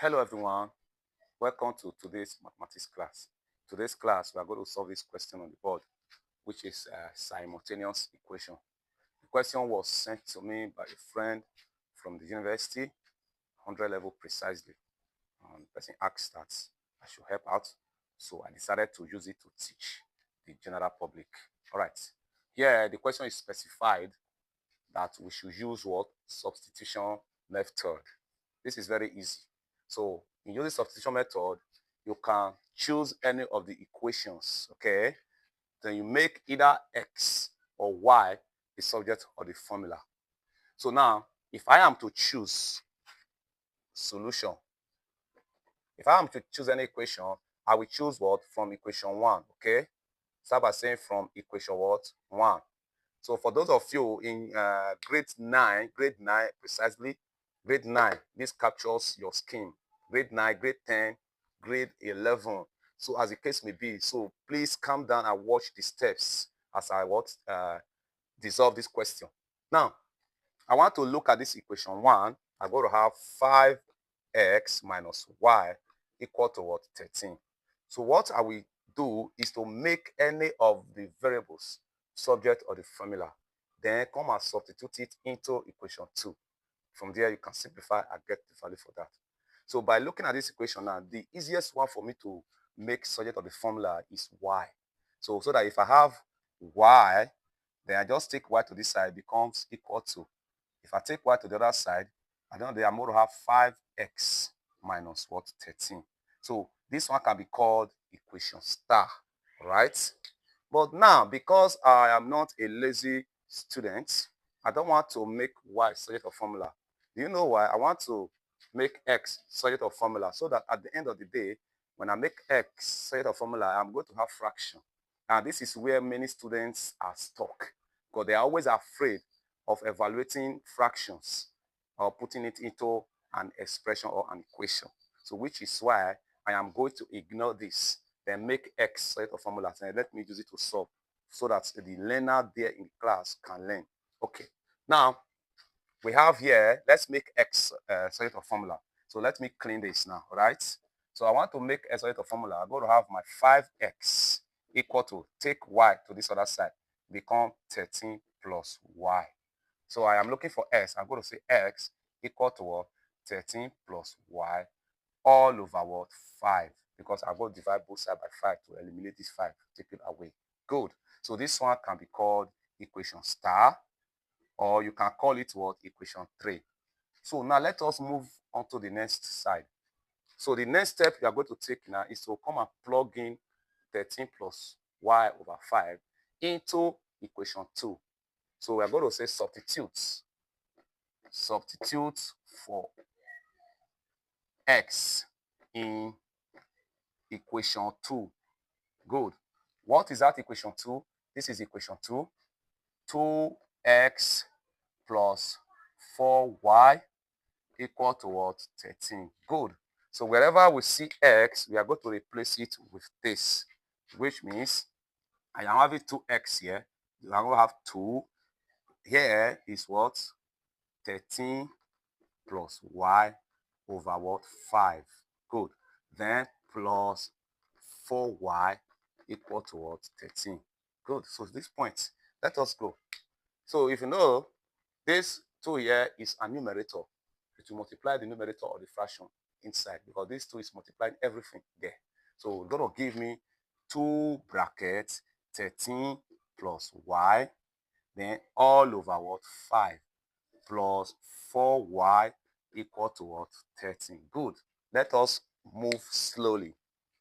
Hello everyone, welcome to today's mathematics class. Today's class we are going to solve this question on the board, which is a simultaneous equation. The question was sent to me by a friend from the university, 100 level precisely. And the person asked that I should help out, so I decided to use it to teach the general public. All right, here the question is specified that we should use what? Substitution method. This is very easy. So in using substitution method, you can choose any of the equations, okay? Then you make either x or y the subject of the formula. So now, if I am to choose solution, if I am to choose any equation, I will choose what? From equation 1, okay? Start by saying from equation what? 1. So for those of you in grade 9 precisely, grade 9, this captures your scheme. Grade 9, grade 10, grade 11. So as the case may be, so please calm down and watch the steps as I dissolve this question. Now, I want to look at this equation 1. I'm going to have 5x minus y equal to what? 13. So what I will do is to make any of the variables subject of the formula, then come and substitute it into equation 2. From there, you can simplify and get the value for that. So by looking at this equation now, the easiest one for me to make subject of the formula is y. So that if I have y, then I just take y to this side, becomes equal to, if I take y to the other side, I'm going to have 5x minus what? 13. So this one can be called equation star, right? But now, because I am not a lazy student, I don't want to make y subject of formula. Do you know why? I want to make x subject of formula so that at the end of the day, when I make x subject of formula, I'm going to have fraction. And this is where many students are stuck because they are always afraid of evaluating fractions or putting it into an expression or an equation. So which is why I am going to ignore this, then make x set of formulas and let me use it to solve so that the learner there in class can learn. Okay, now we have here, let's make x set of formula. So let me clean this now, right? So I want to make a set of formula. I'm going to have my 5x equal to, take y to this other side, become 13 plus y. So I am looking for x. I'm going to say x equal to what? 13 plus y all over what? 5. Because I'm going to divide both sides by 5 to eliminate this 5, take it away. Good. So this one can be called equation star, or you can call it what? Equation 3. So now let us move on to the next side. So the next step we are going to take now is to come and plug in 13 plus y over 5 into equation 2. So we are going to say substitute for x in equation 2. Good. What is that equation 2? This is equation 2. 2x plus 4y equal to what? 13. Good. So wherever we see x, we are going to replace it with this, which means I am having 2x here. You are going to have 2. Here is what? 13 plus y over what? 5. Good. Then plus 4y equal to what? 13. Good. So this point, let us go. So if you know, this 2 here is a numerator. It will multiply the numerator of the fraction inside because this 2 is multiplying everything there. So it's going to give me 2 brackets 13 plus y, then all over what? 5 plus 4y equal to what? 13. Good. Let us move slowly.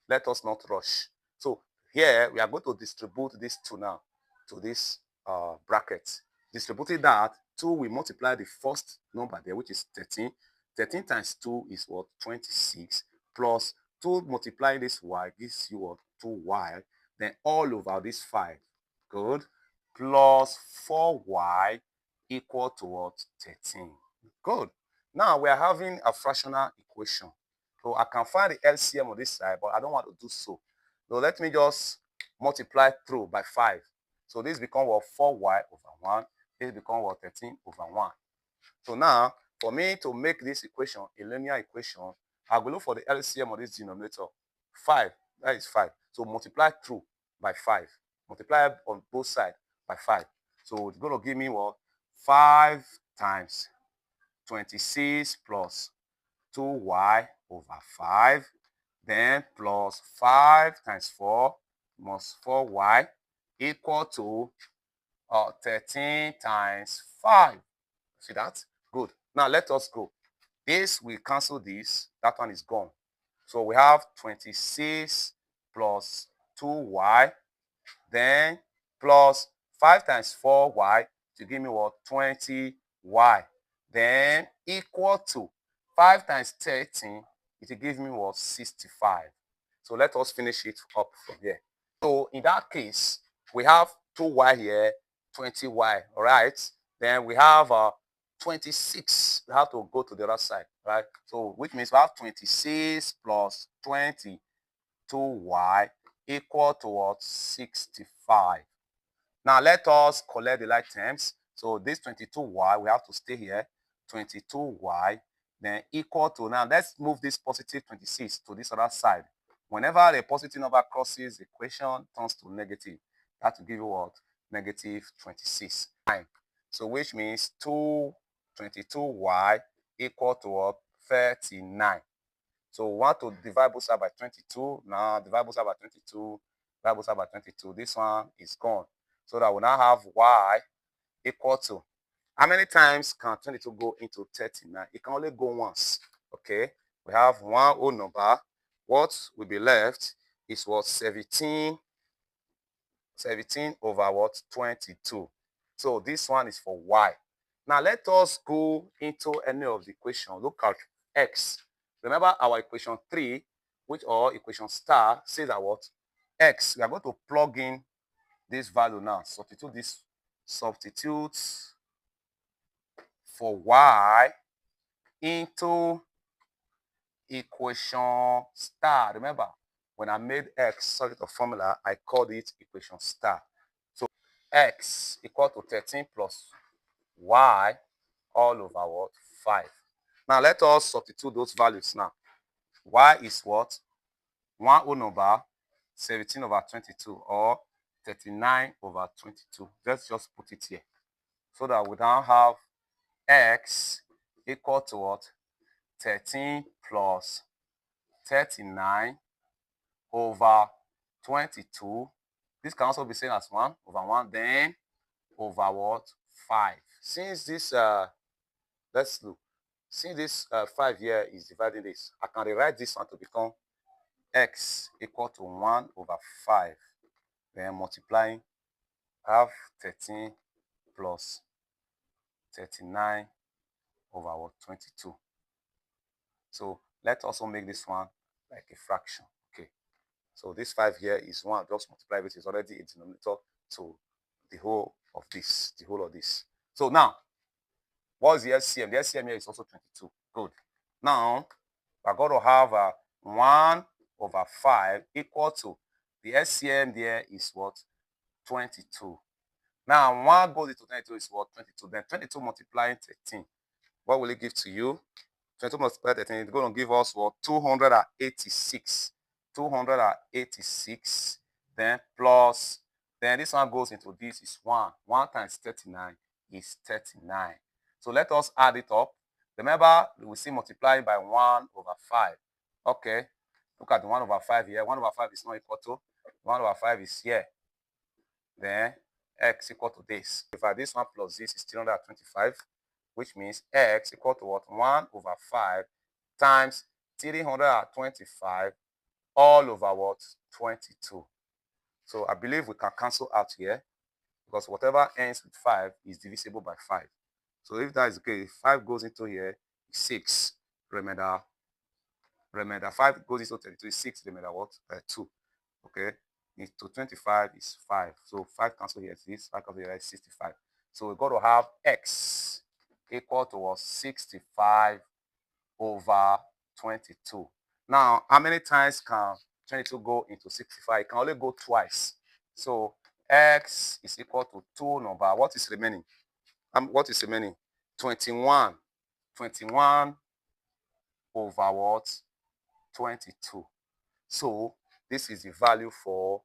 Let us not rush. So here we are going to distribute this 2 now to this bracket. Distributing that, 2 will multiply the first number there, which is 13. 13 times 2 is what? 26. Plus 2 multiplying this y gives you what? 2y. Then all over this 5. Good. Plus 4y equal to what? 13. Good. Now we are having a fractional equation. So I can find the LCM on this side, but I don't want to do so. So let me just multiply through by 5. So this becomes what? 4y over 1. This becomes what? 13 over 1. So now, for me to make this equation a linear equation, I will look for the LCM of this denominator. 5, that is 5. So multiply through by 5. Multiply on both sides by 5. So it's going to give me what? 5 times 26 plus 2y over 5. Then plus 5 times 4 minus 4y equal to 13 times 5. See that? Good. Now let us go. This will cancel this. That one is gone. So we have 26 plus 2y, then plus 5 times 4y to give me what? 20y. Then equal to 5 times 13, it will give me what? 65. So let us finish it up from here. So in that case, we have 2y here, 20y, all right? Then we have 26. We have to go to the other side, right? So which means we have 26 plus 20 2y equal to what? 65. Now let us collect the like terms. So this 22y, we have to stay here. 22y, then equal to, now let's move this positive 26 to this other side. Whenever a positive number crosses the equation, turns to negative. That will give you what? Negative 26. So which means 22y equal to what? 39. So we want to divide both sides by 22. Now divide both sides by 22. Divide both sides by 22. This one is gone. So that we now have y equal to, how many times can 22 go into 39? It can only go once. Okay. We have one whole number. What will be left is what? 17 over what? 22. So this one is for y. Now let us go into any of the equation. Look at x. Remember our equation 3, which or equation star says that what? X. We are going to plug in this value now. Substitute for y into equation star. Remember, when I made x subject of formula, I called it equation star. So x equal to 13 plus y all over what? 5. Now let us substitute those values now. Y is what? 1 whole number 17 over 22 or 39 over 22. Let's just put it here. So that we now have x equal to what? 13 plus 39 over 22. This can also be seen as 1 over 1, then over what? 5. Since this, let's look. Since this 5 here is dividing this, I can rewrite this one to become x equal to 1 over 5. Then multiplying, have 13 plus 39 over what? 22. So let's also make this one like a fraction. Okay. So this 5 here is 1. Just multiply it. It's already a denominator to the whole of this. The whole of this. So now, what's the LCM? The LCM here is also 22. Good. Now, we're going to have 1 over 5 equal to, the LCM there is what? 22. Now, 1 goes into 22 is what? 22. Then 22 multiplying 13. What will it give to you? 22 multiplied 13 is going to give us what? 286. 286. Then plus, then this one goes into this is 1. 1 times 39 is 39. So let us add it up. Remember, we see multiplying by 1 over 5. Okay. Look at the 1 over 5 here. 1 over 5 is not equal to 1 over 5 is here. Then x equal to this. If I this one plus this is 325, which means x equal to what? 1 over 5 times 325 all over what? 22. So I believe we can cancel out here because whatever ends with 5 is divisible by 5. So if that is the case, 5 goes into here, 6. Remainder 5 goes into 32 is 6. Remainder what? 2. Okay. Into 25 is 5. So 5 cancel here is this. 5 cancel here is 65. So we're going to have x equal to what? 65 over 22. Now, how many times can 22 go into 65? It can only go twice. So x is equal to 2 number. What is remaining? What is remaining? 21. 21 over what? 22. So this is the value for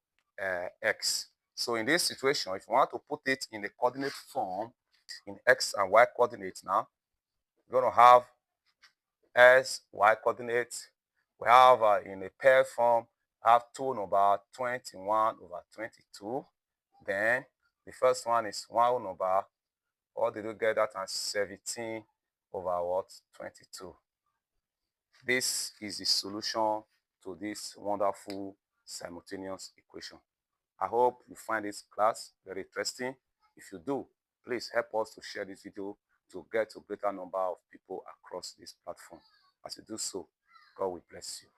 x. So in this situation, if you want to put it in the coordinate form, in x and y coordinates now, you're going to have s, y coordinates. We have in a pair form, have 2 over 21 over 22. Then the first one is 1 over, or did you get that as 17 over what? 22. This is the solution to this wonderful simultaneous equation. I hope you find this class very interesting. If you do, please help us to share this video to get a greater number of people across this platform. As you do so, God will bless you.